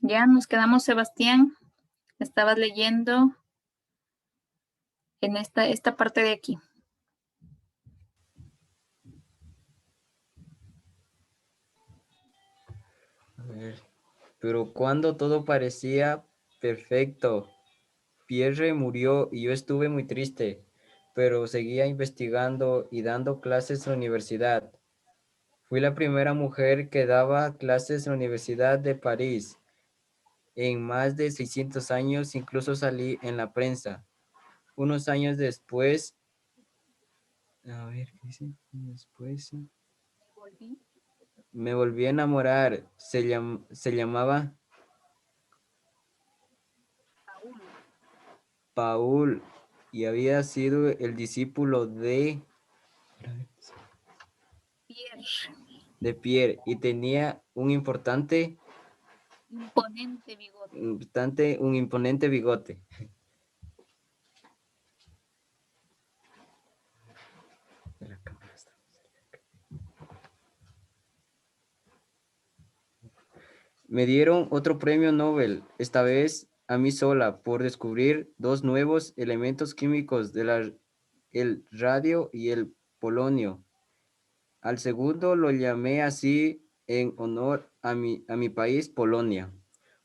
Ya nos quedamos, Sebastián. Estabas leyendo en esta parte de aquí. A ver. Pero cuando todo parecía perfecto, Pierre murió y yo estuve muy triste, pero seguía investigando y dando clases en la universidad. Fui la primera mujer que daba clases en la Universidad de París. En más de 600 años incluso salí en la prensa. Unos años después, a ver, ¿qué dice? Después me volví a enamorar. Se llamaba Paul y había sido el discípulo de Pierre y tenía un Imponente bigote. un imponente bigote. Me dieron otro premio Nobel, esta vez a mí sola, por descubrir dos nuevos elementos químicos el radio y el polonio. Al segundo lo llamé así en honor a mi país, Polonia.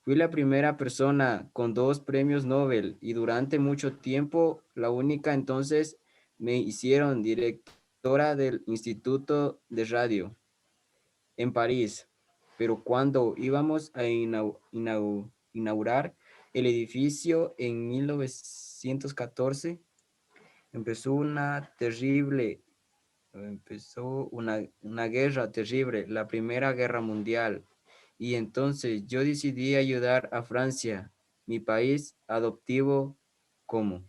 Fui la primera persona con dos premios Nobel y durante mucho tiempo la única. Entonces me hicieron directora del Instituto de Radio en París. Pero cuando íbamos a inaugurar el edificio en 1914, empezó una guerra terrible, la Primera Guerra Mundial. Y entonces yo decidí ayudar a Francia, mi país adoptivo. ¿Cómo?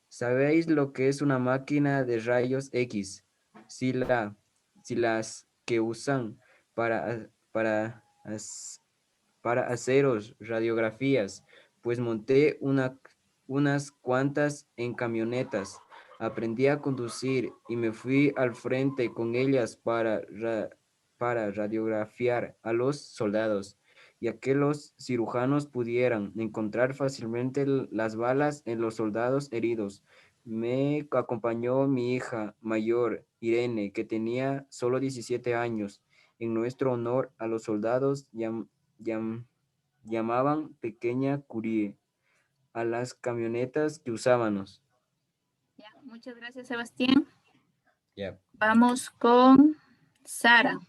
¿Sabéis lo que es una máquina de rayos X? Si, si las que usan para haceros radiografías, pues monté unas cuantas en camionetas. Aprendí a conducir y me fui al frente con ellas para radiografiar a los soldados, ya que los cirujanos pudieran encontrar fácilmente las balas en los soldados heridos. Me acompañó mi hija mayor, Irene, que tenía solo 17 años. En nuestro honor a los soldados llamaban Pequeña Curie a las camionetas que usábamos. Ya, muchas gracias, Sebastián. Yeah. Vamos con Sara.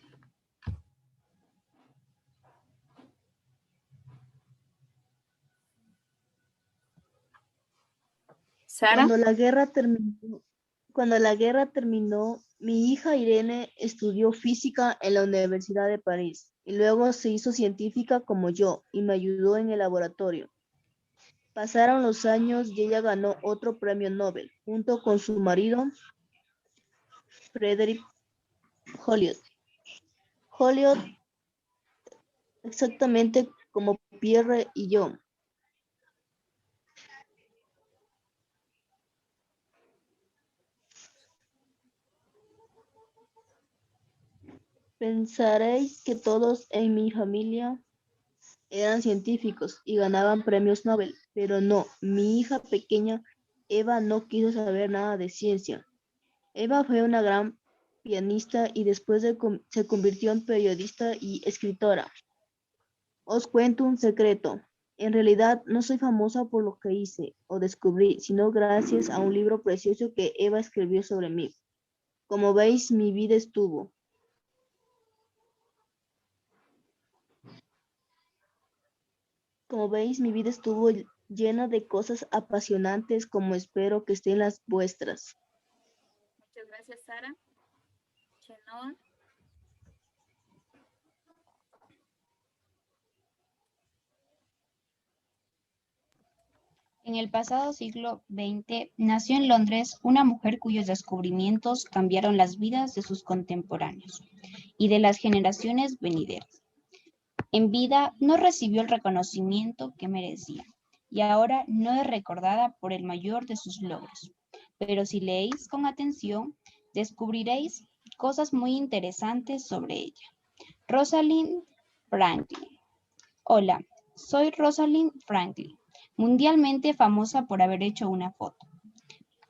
Sara. Cuando la guerra terminó, mi hija Irene estudió física en la Universidad de París y luego se hizo científica como yo y me ayudó en el laboratorio. Pasaron los años y ella ganó otro premio Nobel junto con su marido, Frederick Hollywood. Hollywood, exactamente como Pierre y yo. Pensaréis que todos en mi familia eran científicos y ganaban premios Nobel, pero no, mi hija pequeña Eva no quiso saber nada de ciencia. Eva fue una gran pianista y después se convirtió en periodista y escritora. Os cuento un secreto. En realidad no soy famosa por lo que hice o descubrí, sino gracias a un libro precioso que Eva escribió sobre mí. Como veis, mi vida estuvo llena de cosas apasionantes como espero que estén las vuestras. Muchas gracias, Sara. Chenoa. En el pasado siglo XX nació en Londres una mujer cuyos descubrimientos cambiaron las vidas de sus contemporáneos y de las generaciones venideras. En vida no recibió el reconocimiento que merecía y ahora no es recordada por el mayor de sus logros. Pero si leéis con atención, descubriréis cosas muy interesantes sobre ella. Rosalind Franklin. Hola, Soy Rosalind Franklin, mundialmente famosa por haber hecho una foto,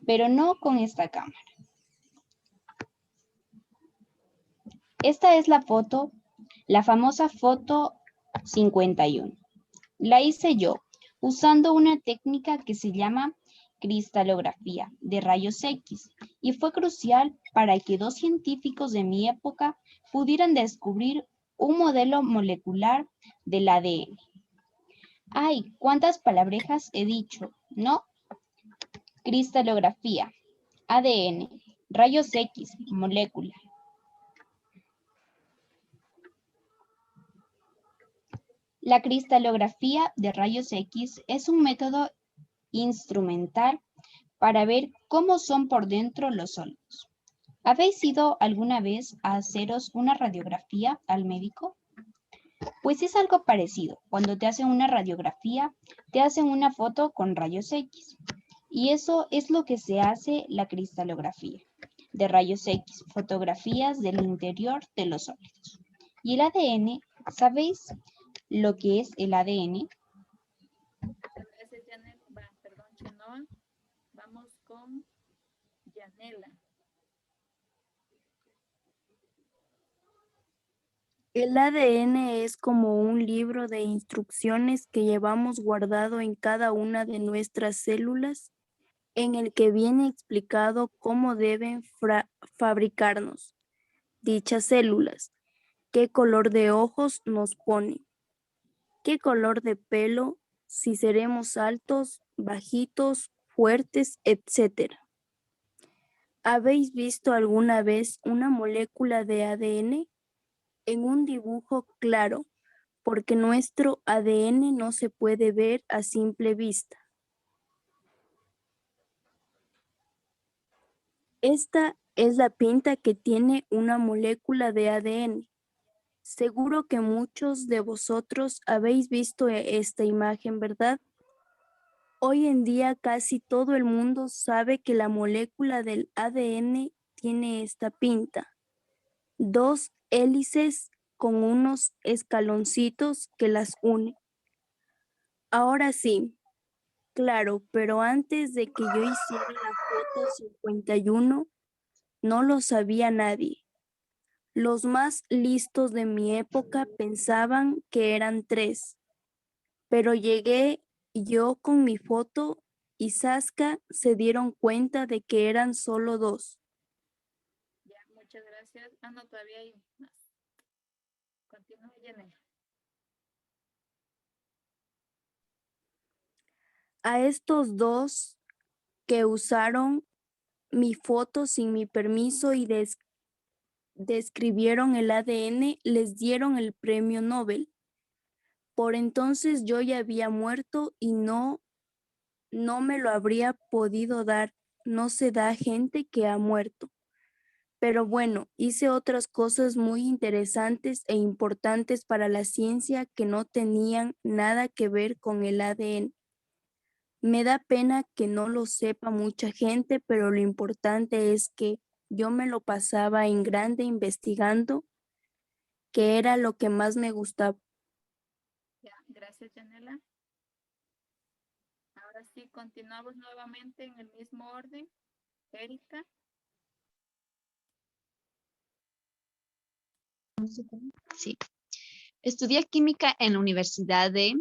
pero no con esta cámara. Esta es la foto, la famosa foto 51. La hice yo, usando una técnica que se llama cristalografía de rayos X, y fue crucial para que dos científicos de mi época pudieran descubrir un modelo molecular del ADN. ¡Ay! ¿Cuántas palabrejas he dicho? ¿No? Cristalografía, ADN, rayos X, molécula. La cristalografía de rayos X es un método instrumental para ver cómo son por dentro los sólidos. ¿Habéis ido alguna vez a haceros una radiografía al médico? Pues es algo parecido. Cuando te hacen una radiografía, te hacen una foto con rayos X. Y eso es lo que se hace la cristalografía de rayos X, fotografías del interior de los sólidos. Y el ADN, ¿sabéis lo que es el ADN? Gracias, Chenoa. Vamos con Yanela. El ADN es como un libro de instrucciones que llevamos guardado en cada una de nuestras células, en el que viene explicado cómo deben fabricarnos dichas células, qué color de ojos nos pone, qué color de pelo, si seremos altos, bajitos, fuertes, etc. ¿Habéis visto alguna vez una molécula de ADN? En un dibujo claro, porque nuestro ADN no se puede ver a simple vista. Esta es la pinta que tiene una molécula de ADN. Seguro que muchos de vosotros habéis visto esta imagen, ¿verdad? Hoy en día casi todo el mundo sabe que la molécula del ADN tiene esta pinta. 2 hélices con unos escaloncitos que las unen. Ahora sí, claro, pero antes de que yo hiciera la foto 51, no lo sabía nadie. Los más listos de mi época pensaban que eran 3, pero llegué yo con mi foto y Saskia se dieron cuenta de que eran solo 2. Ya, muchas gracias. No, todavía hay más. Continúa, Yanela. A estos 2 que usaron mi foto sin mi permiso y describieron el ADN, les dieron el premio Nobel. Por entonces yo ya había muerto y no me lo habría podido dar. No se da gente que ha muerto. Pero bueno, hice otras cosas muy interesantes e importantes para la ciencia que no tenían nada que ver con el ADN. Me da pena que no lo sepa mucha gente, pero lo importante es que yo me lo pasaba en grande investigando, que era lo que más me gustaba. Ya, gracias, Yanela. Ahora sí, continuamos nuevamente en el mismo orden. Erika. Sí. Estudié química en la Universidad de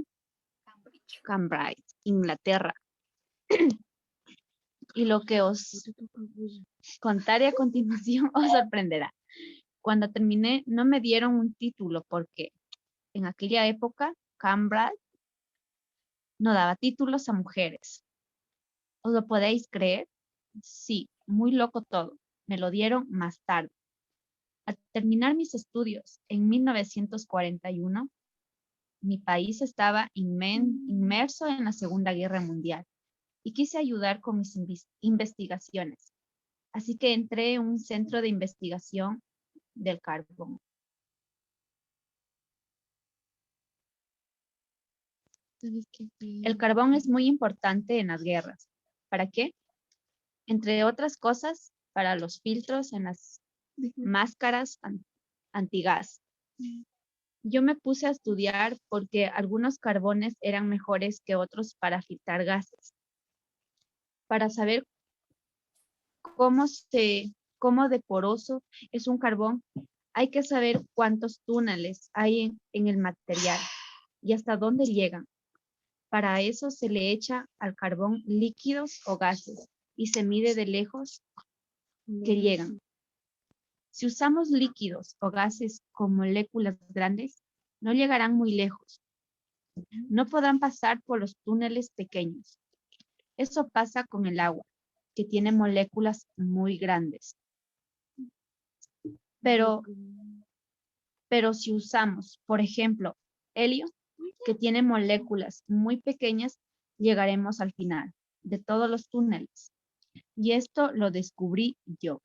Cambridge, Inglaterra. Y lo que os contaré a continuación os sorprenderá. Cuando terminé, no me dieron un título porque en aquella época Cambridge no daba títulos a mujeres. ¿Os lo podéis creer? Sí, muy loco todo. Me lo dieron más tarde. Al terminar mis estudios en 1941, mi país estaba inmerso en la Segunda Guerra Mundial y quise ayudar con mis investigaciones. Así que entré en un centro de investigación del carbón. El carbón es muy importante en las guerras. ¿Para qué? Entre otras cosas, para los filtros en las máscaras antigas. Yo me puse a estudiar porque algunos carbones eran mejores que otros para filtrar gases. Para saber cómo de poroso es un carbón, hay que saber cuántos túneles hay en el material y hasta dónde llegan. Para eso se le echa al carbón líquidos o gases y se mide de lejos que llegan. Si usamos líquidos o gases con moléculas grandes, no llegarán muy lejos. No podrán pasar por los túneles pequeños. Eso pasa con el agua, que tiene moléculas muy grandes. Pero si usamos, por ejemplo, helio, que tiene moléculas muy pequeñas, llegaremos al final de todos los túneles. Y esto lo descubrí yo.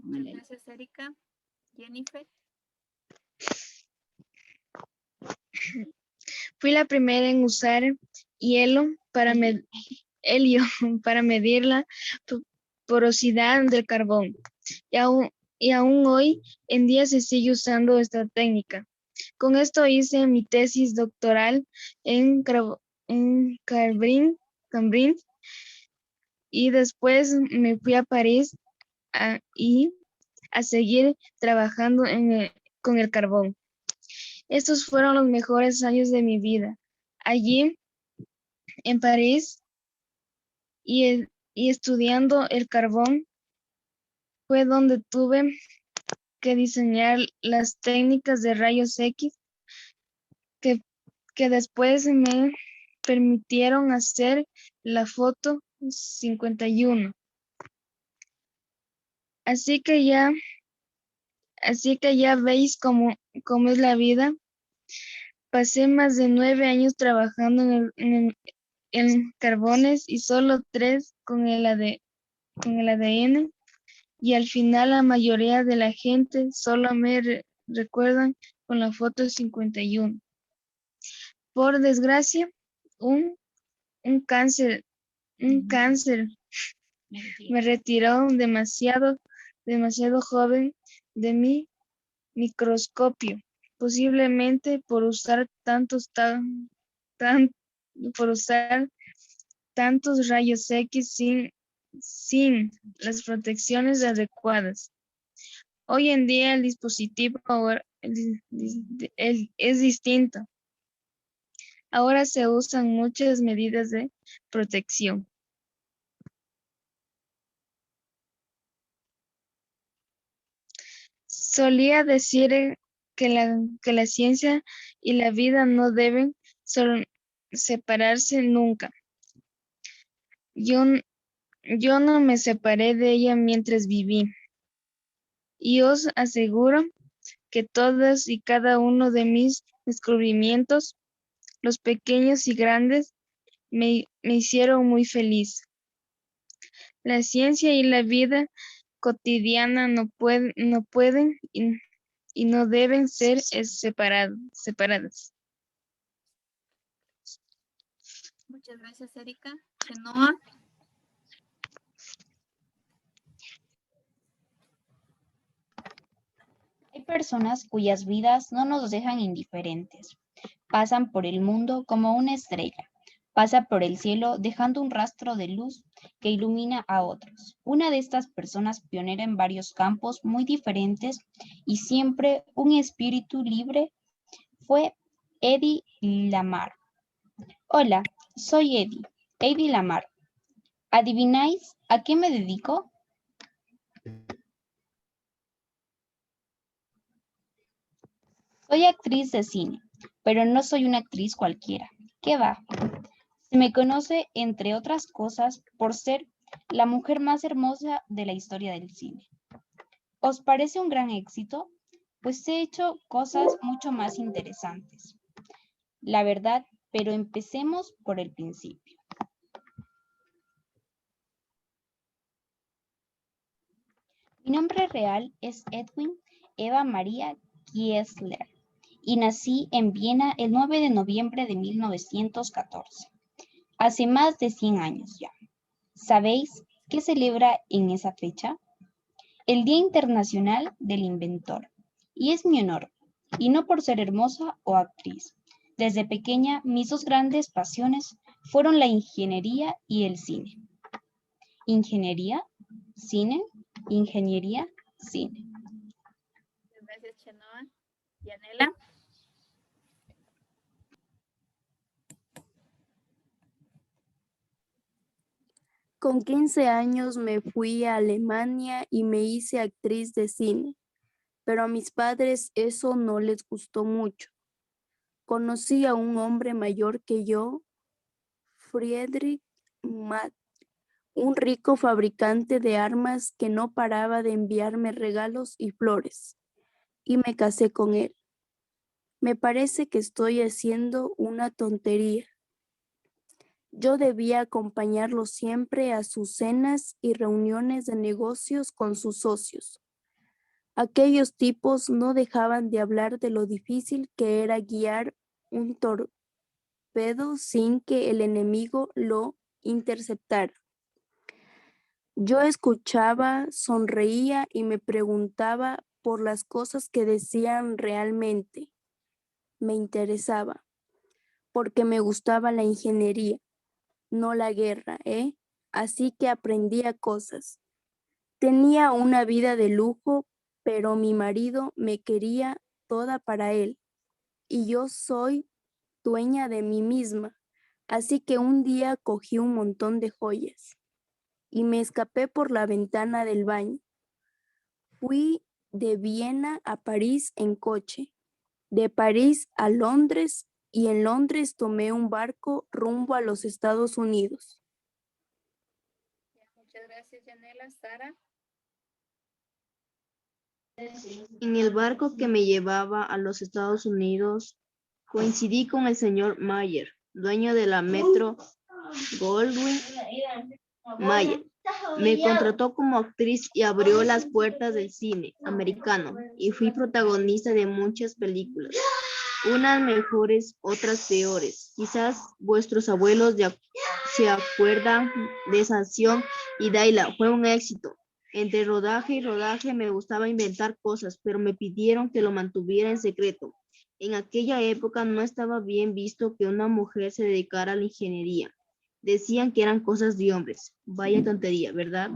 Gracias, Erika. Jennifer. Fui la primera en usar hielo helio para medir la porosidad del carbón. Y aún hoy en día se sigue usando esta técnica. Con esto hice mi tesis doctoral en Cambridge y después me fui a París a seguir trabajando con el carbón. Estos fueron los mejores años de mi vida. Allí, en París, y estudiando el carbón, fue donde tuve que diseñar las técnicas de rayos X que después me permitieron hacer la foto 51. Así que ya veis cómo es la vida. Pasé más de 9 años trabajando en carbones y solo 3 con el ADN. Y al final la mayoría de la gente solo me recuerdan con la foto 51. Por desgracia, un cáncer me retiró demasiado joven de mi microscopio, posiblemente por usar tantos rayos X sin las protecciones adecuadas. Hoy en día el dispositivo es distinto. Ahora se usan muchas medidas de protección. Solía decir que la ciencia y la vida no deben separarse nunca. Yo no me separé de ella mientras viví. Y os aseguro que todos y cada uno de mis descubrimientos, los pequeños y grandes, me hicieron muy feliz. La ciencia y la vida cotidiana no pueden y no deben ser separadas. Muchas gracias, Erika. Genoa. Hay personas cuyas vidas no nos dejan indiferentes. Pasan por el mundo como una estrella. Pasa por el cielo dejando un rastro de luz que ilumina a otros. Una de estas personas pionera en varios campos muy diferentes y siempre un espíritu libre fue Hedy Lamarr. Hola, soy Hedy Lamarr. ¿Adivináis a qué me dedico? Soy actriz de cine, pero no soy una actriz cualquiera. ¿Qué va? Se me conoce, entre otras cosas, por ser la mujer más hermosa de la historia del cine. ¿Os parece un gran éxito? Pues he hecho cosas mucho más interesantes. La verdad, pero empecemos por el principio. Mi nombre real es Edwin Eva Maria Kiesler y nací en Viena el 9 de noviembre de 1914. Hace más de 100 años ya. ¿Sabéis qué celebra en esa fecha? El Día Internacional del Inventor. Y es mi honor. y no por ser hermosa o actriz. Desde pequeña, mis dos grandes pasiones fueron la ingeniería y el cine. Ingeniería, cine, ingeniería, cine. Gracias, Chenoa. Yanela. Con 15 años me fui a Alemania y me hice actriz de cine, pero a mis padres eso no les gustó mucho. Conocí a un hombre mayor que yo, Friedrich Matt, un rico fabricante de armas que no paraba de enviarme regalos y flores, y me casé con él. Me parece que estoy haciendo una tontería. Yo debía acompañarlo siempre a sus cenas y reuniones de negocios con sus socios. Aquellos tipos no dejaban de hablar de lo difícil que era guiar un torpedo sin que el enemigo lo interceptara. Yo escuchaba, sonreía y me preguntaba por las cosas que decían realmente. Me interesaba, porque me gustaba la ingeniería, no la guerra, ¿eh? Así que aprendía cosas. Tenía una vida de lujo, pero mi marido me quería toda para él, y yo soy dueña de mí misma. Así que un día cogí un montón de joyas y me escapé por la ventana del baño. Fui de Viena a París en coche, de París a Londres y en Londres tomé un barco rumbo a los Estados Unidos. Muchas gracias, Yanela. Sara. En el barco que me llevaba a los Estados Unidos, coincidí con el señor Mayer, dueño de la Metro Goldwyn Mayer. Me contrató como actriz y abrió las puertas del cine americano y fui protagonista de muchas películas, unas mejores, otras peores. Quizás vuestros abuelos se acuerdan de Sanción y Daila, fue un éxito. Entre rodaje y rodaje me gustaba inventar cosas, pero me pidieron que lo mantuviera en secreto. En aquella época no estaba bien visto que una mujer se dedicara a la ingeniería. Decían que eran cosas de hombres. Vaya tontería, ¿verdad?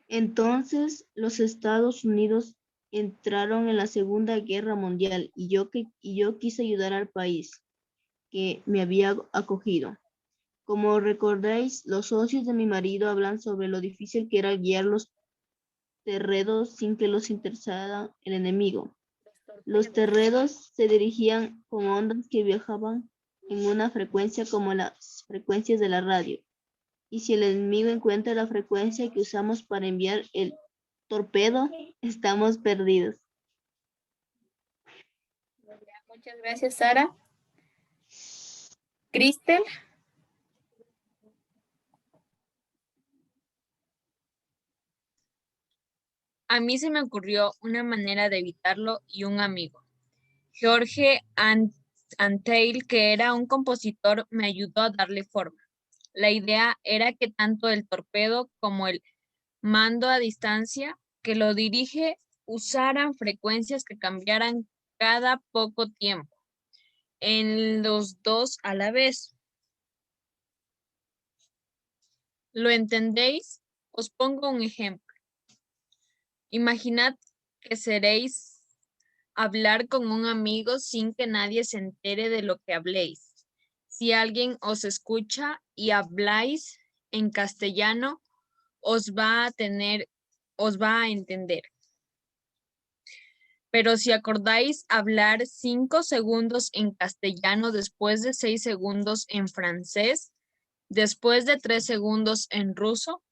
Entonces, los Estados Unidos entraron en la Segunda Guerra Mundial y yo quise ayudar al país que me había acogido. Como recordáis, los socios de mi marido hablan sobre lo difícil que era guiar los terrenos sin que los interesara el enemigo. Los terrenos se dirigían con ondas que viajaban en una frecuencia como las frecuencias de la radio. Y si el enemigo encuentra la frecuencia que usamos para enviar el torpedo, estamos perdidos. Muchas gracias, Sara. Cristel. A mí se me ocurrió una manera de evitarlo y un amigo. George Antheil, que era un compositor, me ayudó a darle forma. La idea era que tanto el torpedo como el mando a distancia que lo dirige usaran frecuencias que cambiaran cada poco tiempo, en los dos a la vez. ¿Lo entendéis? Os pongo un ejemplo. Imaginad que seréis hablar con un amigo sin que nadie se entere de lo que habléis. Si alguien os escucha y habláis en castellano, os va a entender. Pero si acordáis hablar 5 segundos en castellano después de 6 segundos en francés, después de 3 segundos en ruso,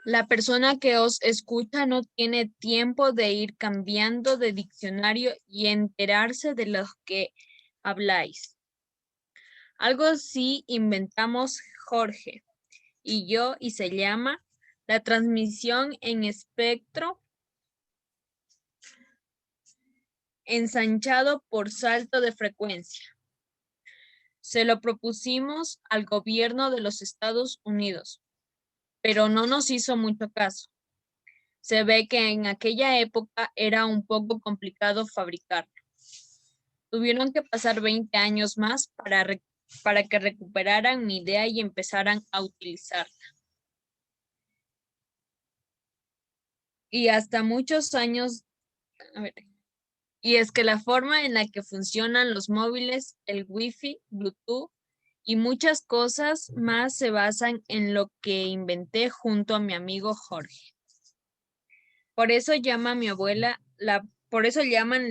la persona que os escucha no tiene tiempo de ir cambiando de diccionario y enterarse de lo que habláis. Algo así inventamos Jorge y yo y se llama la transmisión en espectro ensanchado por salto de frecuencia. Se lo propusimos al gobierno de los Estados Unidos. pero no nos hizo mucho caso. Se ve que en aquella época era un poco complicado fabricarlo. Tuvieron que pasar 20 años más para que recuperaran mi idea y empezaran a utilizarla. Y hasta muchos años, y es que la forma en la que funcionan los móviles, el Wi-Fi, Bluetooth y muchas cosas más se basan en lo que inventé junto a mi amigo Jorge. Por eso llaman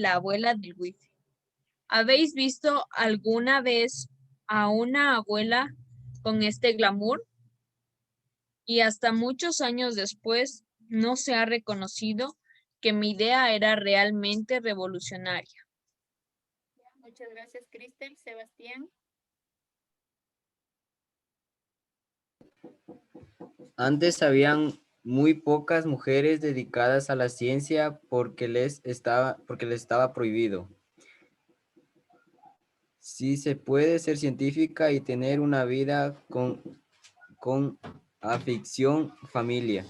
la abuela del Wi-Fi. ¿Habéis visto alguna vez a una abuela con este glamour? Y hasta muchos años después no se ha reconocido que mi idea era realmente revolucionaria. Muchas gracias, Cristel. Sebastián. Antes habían muy pocas mujeres dedicadas a la ciencia porque les estaba prohibido. Sí se puede ser científica y tener una vida con afición, familia.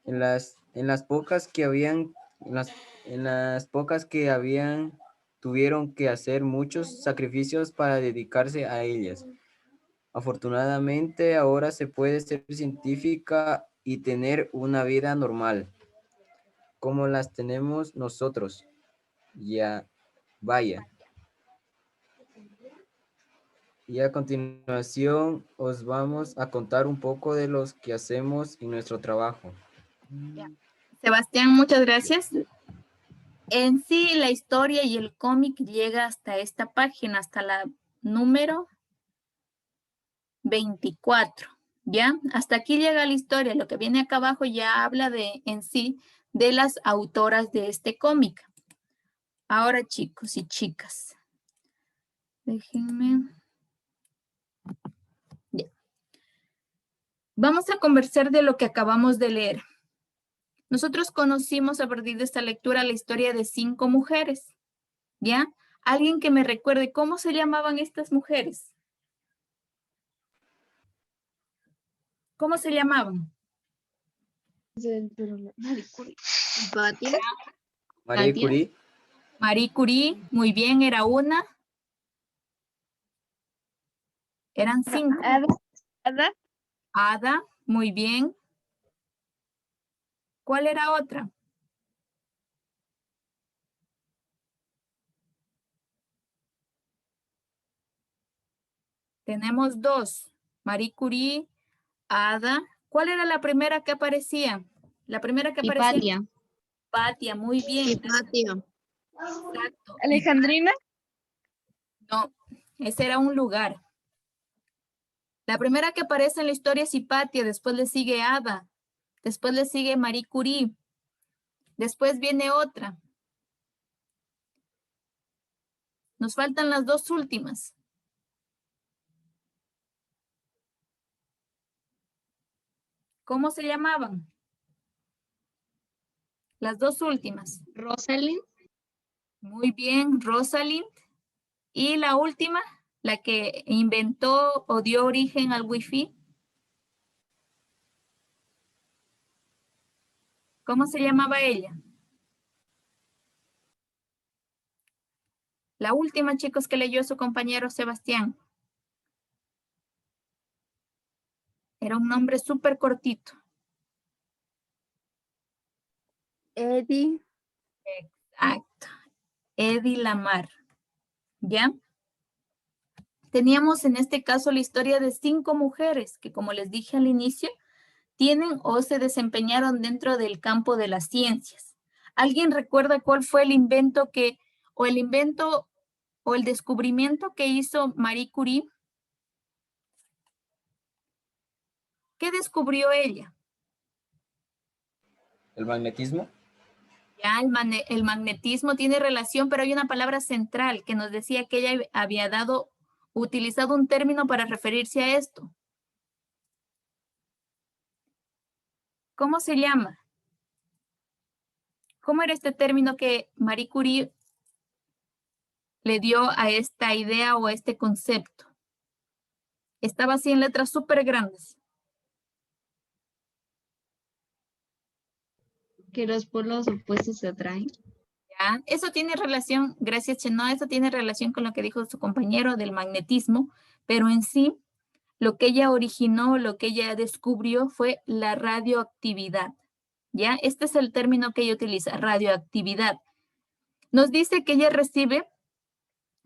En las pocas que habían, tuvieron que hacer muchos sacrificios para dedicarse a ellas. Afortunadamente, ahora se puede ser científica y tener una vida normal, como las tenemos nosotros. Ya, vaya. Y a continuación os vamos a contar un poco de los que hacemos en nuestro trabajo. Sebastián, muchas gracias. En sí, la historia y el cómic llega hasta esta página, hasta la número 24, ¿ya? Hasta aquí llega la historia. Lo que viene acá abajo ya habla en sí de las autoras de este cómic. Ahora, chicos y chicas, déjenme. Ya. Vamos a conversar de lo que acabamos de leer. Nosotros conocimos a partir de esta lectura la historia de 5 mujeres, ¿ya? Alguien que me recuerde cómo se llamaban estas mujeres. ¿Cómo se llamaban? Patia. Marie Katia. Curie, Marie Curie, muy bien, era una. Eran 5. Ada. Ada, muy bien. ¿Cuál era otra? Tenemos 2. Marie Curie, Ada. ¿Cuál era la primera que aparecía? La primera que aparecía. Hipatia. Hipatia, muy bien. Patia. Exacto. Alejandrina. No, ese era un lugar. La primera que aparece en la historia es Hipatia, después le sigue Ada, después le sigue Marie Curie, después viene otra. Nos faltan las 2 últimas. ¿Cómo se llamaban? Las 2 últimas. Rosalind. Muy bien, Rosalind. Y la última, la que inventó o dio origen al Wi-Fi. ¿Cómo se llamaba ella? La última, chicos, que leyó su compañero Sebastián. Era un nombre súper cortito. Eddie. Exacto. Eddie Lamar. ¿Ya? Teníamos en este caso la historia de 5 mujeres que, como les dije al inicio, tienen o se desempeñaron dentro del campo de las ciencias. ¿Alguien recuerda cuál fue el invento o el descubrimiento que hizo Marie Curie? ¿Qué descubrió ella? el magnetismo. Ya, el magnetismo tiene relación, pero hay una palabra central que nos decía que ella había utilizado un término para referirse a esto. ¿Cómo se llama? ¿Cómo era este término que Marie Curie le dio a esta idea o a este concepto? Estaba así en letras súper grandes. Que los polos opuestos se atraen. ¿Ya? Eso tiene relación, gracias Chenoa, eso tiene relación con lo que dijo su compañero del magnetismo, pero en sí, lo que ella originó, lo que ella descubrió fue la radioactividad. ¿Ya? Este es el término que ella utiliza, radioactividad. Nos dice que ella recibe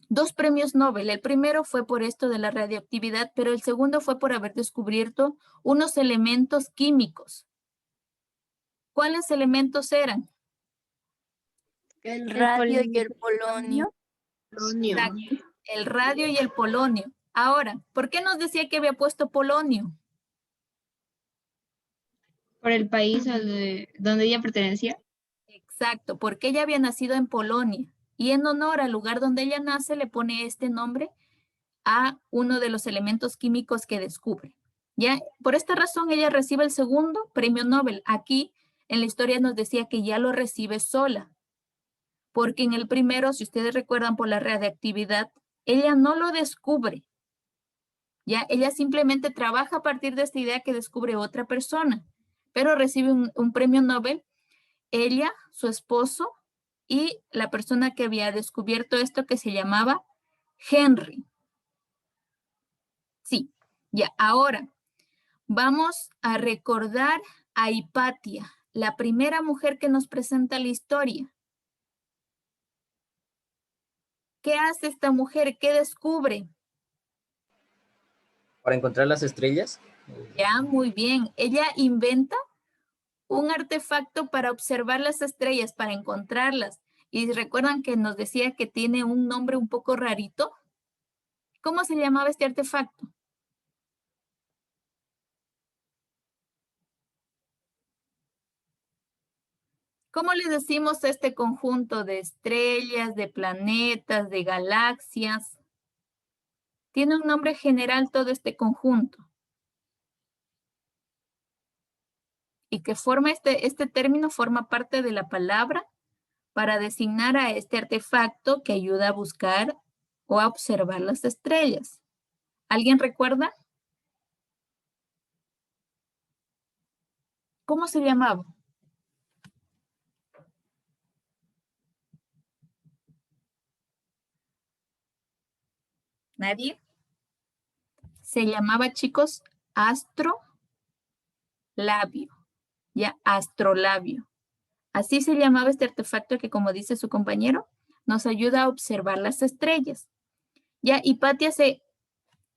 2 premios Nobel. El primero fue por esto de la radioactividad, pero el segundo fue por haber descubierto unos elementos químicos. ¿Cuáles elementos eran? El El radio y el polonio. polonio. Exacto, el radio y el polonio. Ahora, ¿por qué nos decía que había puesto polonio? Por el país donde ella pertenecía. Exacto, porque ella había nacido en Polonia y en honor al lugar donde ella nace le pone este nombre a uno de los elementos químicos que descubre. Ya, por esta razón ella recibe el segundo premio Nobel. Aquí en la historia nos decía que ya lo recibe sola, porque en el primero, si ustedes recuerdan por la radioactividad, ella no lo descubre. Ya, ella simplemente trabaja a partir de esta idea que descubre otra persona, pero recibe un premio Nobel, ella, su esposo y la persona que había descubierto esto que se llamaba Henry. Sí, ya, ahora vamos a recordar a Hipatia, la primera mujer que nos presenta la historia. ¿Qué hace esta mujer? ¿Qué descubre? Para encontrar las estrellas. Ya, muy bien. Ella inventa un artefacto para observar las estrellas, para encontrarlas. Y recuerdan que nos decía que tiene un nombre un poco rarito. ¿Cómo se llamaba este artefacto? ¿Cómo le decimos a este conjunto de estrellas, de planetas, de galaxias? Tiene un nombre general todo este conjunto. Y que forma este término forma parte de la palabra para designar a este artefacto que ayuda a buscar o a observar las estrellas. ¿Alguien recuerda? ¿Cómo se llamaba? ¿Nadie? Se llamaba, chicos, astrolabio. Ya, astrolabio. Así se llamaba este artefacto que, como dice su compañero, nos ayuda a observar las estrellas. Ya, Hipatia se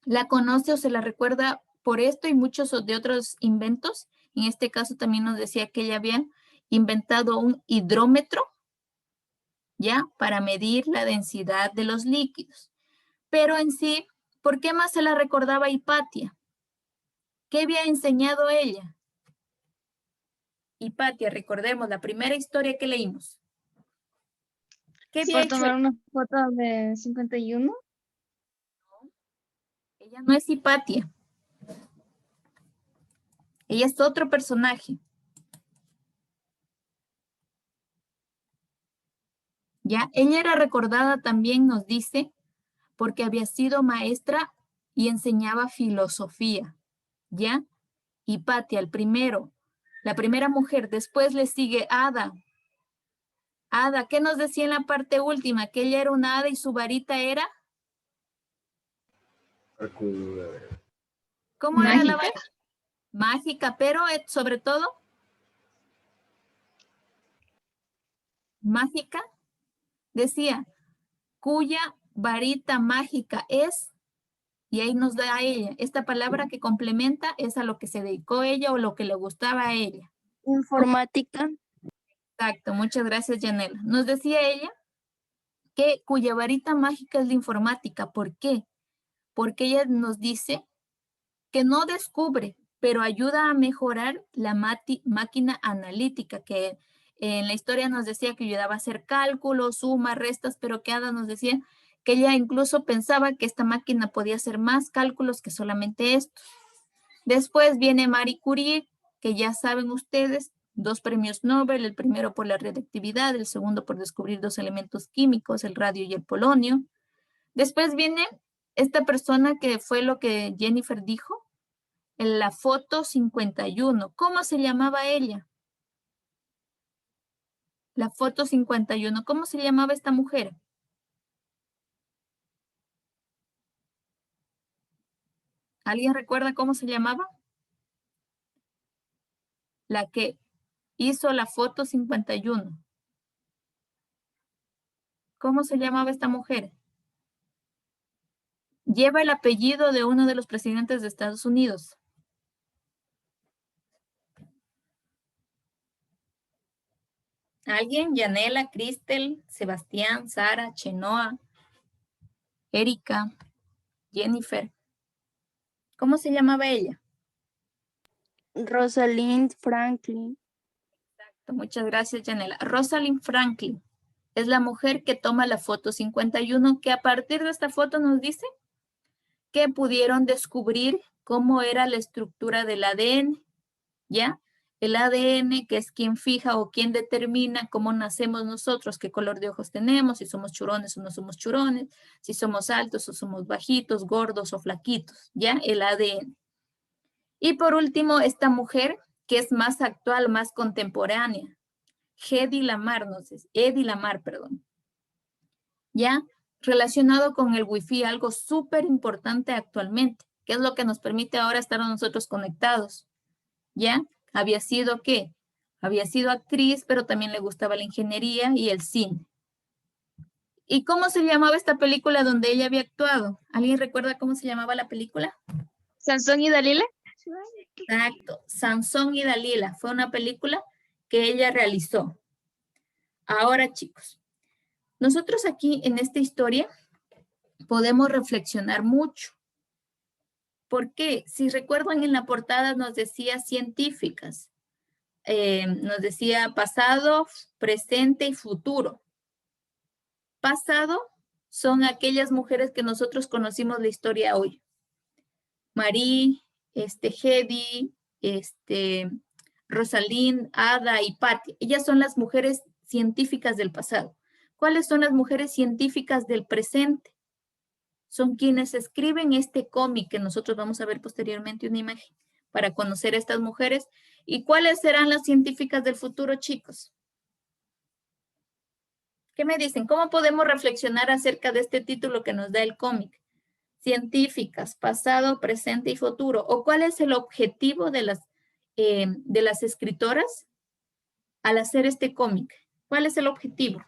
la conoce o se la recuerda por esto y muchos de otros inventos. En este caso también nos decía que ella había inventado un hidrómetro, ya, para medir la densidad de los líquidos. Pero en sí, ¿por qué más se la recordaba Hipatia? ¿Qué había enseñado ella? Hipatia, recordemos la primera historia que leímos. ¿Qué había ¿Por hecho tomar ella? una foto de 51? Ella no es Hipatia. Ella es otro personaje. Ya, ella era recordada también, nos dice, porque había sido maestra y enseñaba filosofía. ¿Ya? Hipatia, el primero, la primera mujer. Después le sigue Ada. Ada, ¿qué nos decía en la parte última? Que ella era una hada y su varita era. ¿Cómo era la Mágica. varita? Mágica, pero sobre todo mágica. Decía, cuya varita mágica es, y ahí nos da a ella. Esta palabra que complementa es a lo que se dedicó ella o lo que le gustaba a ella. Informática. Exacto, muchas gracias, Janela. Nos decía ella que cuya varita mágica es la informática. ¿Por qué? Porque ella nos dice que no descubre, pero ayuda a mejorar la máquina analítica, que en la historia nos decía que ayudaba a hacer cálculos, sumas, restas, pero que Ada nos decía que ella incluso pensaba que esta máquina podía hacer más cálculos que solamente esto. Después viene Marie Curie, que ya saben ustedes, 2 premios Nobel, el primero por la radioactividad, el segundo por descubrir 2 elementos químicos, el radio y el polonio. Después viene esta persona que fue lo que Jennifer dijo, en la foto 51. ¿Cómo se llamaba ella? la foto 51. ¿Cómo se llamaba esta mujer? ¿Alguien recuerda cómo se llamaba? La que hizo la foto 51. ¿Cómo se llamaba esta mujer? Lleva el apellido de uno de los presidentes de Estados Unidos. ¿Alguien? Yanela, Cristel, Sebastián, Sara, Chenoa, Erika, Jennifer. ¿Cómo se llamaba ella? Rosalind Franklin. Muchas gracias, Yanela. Rosalind Franklin es la mujer que toma la foto 51, que a partir de esta foto nos dice que pudieron descubrir cómo era la estructura del ADN, ¿ya? El ADN, que es quien fija o quien determina cómo nacemos nosotros, qué color de ojos tenemos, si somos churones o no somos churones, si somos altos o somos bajitos, gordos o flaquitos, ¿ya? El ADN. Y por último, esta mujer, que es más actual, más contemporánea, Hedy Lamarr, no sé, Hedy Lamarr, perdón. ¿Ya? Relacionado con el Wi-Fi, algo súper importante actualmente, que es lo que nos permite ahora estar nosotros conectados. ¿Ya? Había sido, ¿qué? Había sido actriz, pero también le gustaba la ingeniería y el cine. ¿Y cómo se llamaba esta película donde ella había actuado? ¿Alguien recuerda cómo se llamaba la película? ¿Sansón y Dalila? Exacto, Sansón y Dalila. Fue una película que ella realizó. Ahora, chicos, nosotros aquí en esta historia podemos reflexionar mucho. ¿Por qué? Si recuerdan, en la portada nos decía científicas. Nos decía pasado, presente y futuro. Pasado son aquellas mujeres que nosotros conocimos la historia hoy. Marie, Hedy, Rosalind, Ada y Patty. Ellas son las mujeres científicas del pasado. ¿Cuáles son las mujeres científicas del presente? Son quienes escriben este cómic que nosotros vamos a ver posteriormente una imagen para conocer a estas mujeres. ¿Y cuáles serán las científicas del futuro, chicos? ¿Qué me dicen? ¿Cómo podemos reflexionar acerca de este título que nos da el cómic? Científicas, pasado, presente y futuro. ¿O cuál es el objetivo de las escritoras al hacer este cómic? ¿Cuál es el objetivo?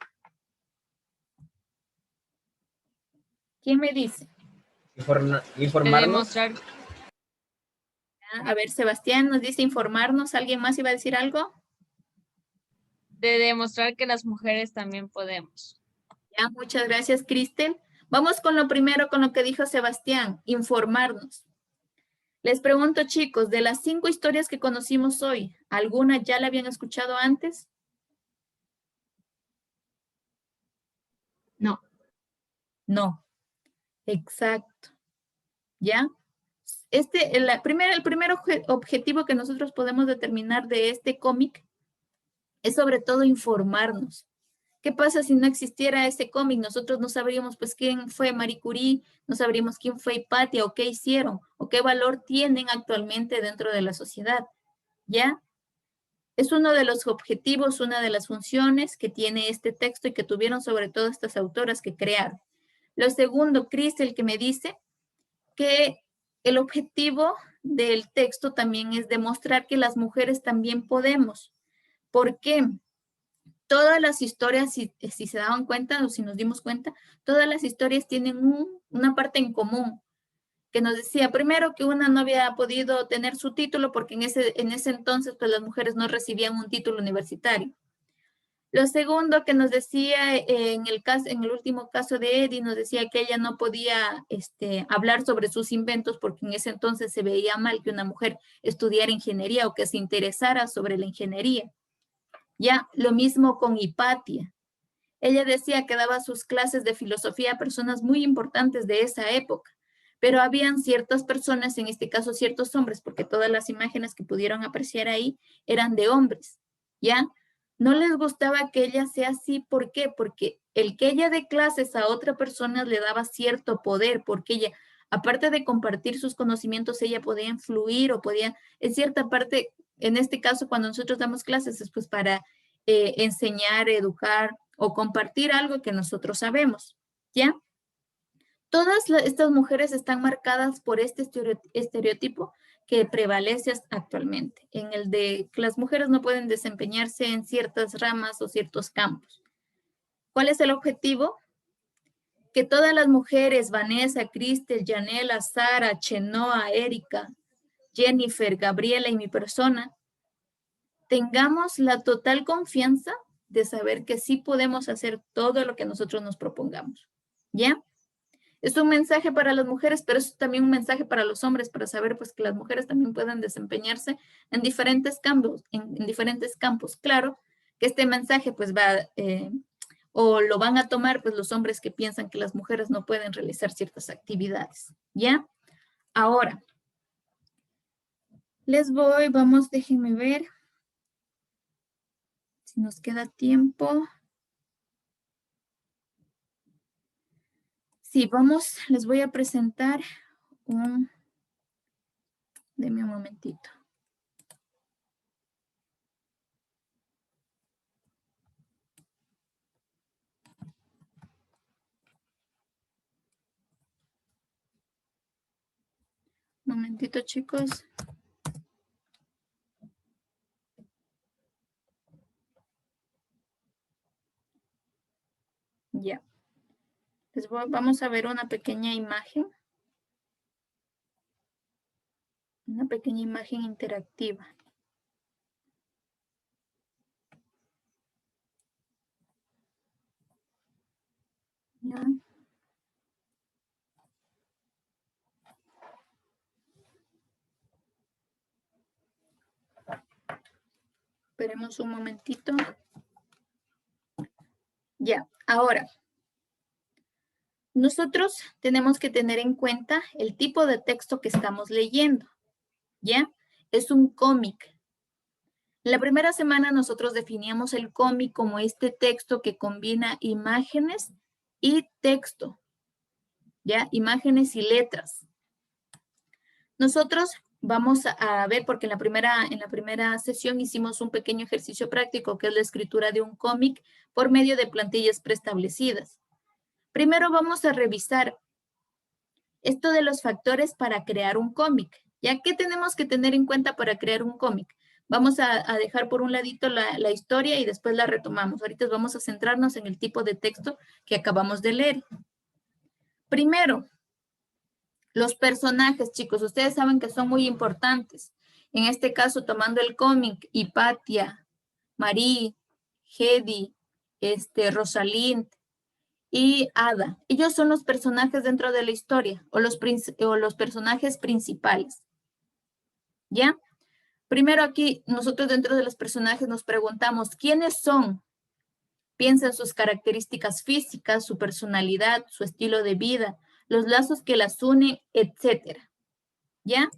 ¿Quién me dice? Informarnos. Demostrar. A ver, Sebastián nos dice informarnos. ¿Alguien más iba a decir algo? De demostrar que las mujeres también podemos. Ya, muchas gracias, Cristel. Vamos con lo primero, con lo que dijo Sebastián, informarnos. Les pregunto, chicos, de las 5 historias que conocimos hoy, ¿alguna ya la habían escuchado antes? No. No. Exacto. ¿Ya? El primer objetivo que nosotros podemos determinar de este cómic es sobre todo informarnos. ¿Qué pasa si no existiera ese cómic? Nosotros no sabríamos pues quién fue Marie Curie, no sabríamos quién fue Hipatia o qué hicieron o qué valor tienen actualmente dentro de la sociedad. ¿Ya? Es uno de los objetivos, una de las funciones que tiene este texto y que tuvieron sobre todo estas autoras que crearon. Lo segundo, Cristel, que me dice que el objetivo del texto también es demostrar que las mujeres también podemos. ¿Por qué? Todas las historias, si se daban cuenta o si nos dimos cuenta, todas las historias tienen una parte en común, que nos decía primero que una no había podido tener su título porque en ese entonces pues las mujeres no recibían un título universitario. Lo segundo que nos decía en el último caso de Hedy, nos decía que ella no podía hablar sobre sus inventos porque en ese entonces se veía mal que una mujer estudiara ingeniería o que se interesara sobre la ingeniería. Ya, lo mismo con Hipatia. Ella decía que daba sus clases de filosofía a personas muy importantes de esa época, pero habían ciertas personas, en este caso ciertos hombres, porque todas las imágenes que pudieron apreciar ahí eran de hombres, ¿ya? No les gustaba que ella sea así, ¿por qué? Porque el que ella dé clases a otra persona le daba cierto poder, porque ella, aparte de compartir sus conocimientos, ella podía influir o podía, en cierta parte, en este caso, cuando nosotros damos clases, es pues para enseñar, educar o compartir algo que nosotros sabemos, ¿ya? Todas estas mujeres están marcadas por este estereotipo que prevalece actualmente, en el de que las mujeres no pueden desempeñarse en ciertas ramas o ciertos campos. ¿Cuál es el objetivo? Que todas las mujeres, Vanessa, Cristel, Janela, Sara, Chenoa, Erika, Jennifer, Gabriela y mi persona, tengamos la total confianza de saber que sí podemos hacer todo lo que nosotros nos propongamos, ¿ya? Es un mensaje para las mujeres, pero es también un mensaje para los hombres, para saber pues que las mujeres también pueden desempeñarse en diferentes campos, en diferentes campos. Claro que este mensaje pues va, o lo van a tomar pues los hombres que piensan que las mujeres no pueden realizar ciertas actividades, ¿ya? Ahora, vamos, déjenme ver si nos queda tiempo. Sí, vamos, les voy a presentar Deme un momentito. Un momentito, chicos. Ya. Vamos a ver una pequeña imagen. Una pequeña imagen interactiva. Ya. Esperemos un momentito. Ya, ahora. Nosotros tenemos que tener en cuenta el tipo de texto que estamos leyendo. ¿Ya? Es un cómic. La primera semana nosotros definíamos el cómic como este texto que combina imágenes y texto. ¿Ya? Imágenes y letras. Nosotros vamos a ver, porque en la primera sesión hicimos un pequeño ejercicio práctico, que es la escritura de un cómic por medio de plantillas preestablecidas. Primero vamos a revisar esto de los factores para crear un cómic. ¿Ya? ¿Qué tenemos que tener en cuenta para crear un cómic? Vamos a dejar por un ladito la historia y después la retomamos. Ahorita vamos a centrarnos en el tipo de texto que acabamos de leer. Primero, los personajes, chicos, ustedes saben que son muy importantes. En este caso, tomando el cómic, Hipatia, Marie, Hedy, Rosalind y Ada. Ellos son los personajes dentro de la historia o los personajes principales. ¿Ya? Primero aquí, nosotros dentro de los personajes nos preguntamos, ¿quiénes son? Piensa en sus características físicas, su personalidad, su estilo de vida, los lazos que las unen, etc. ¿Ya?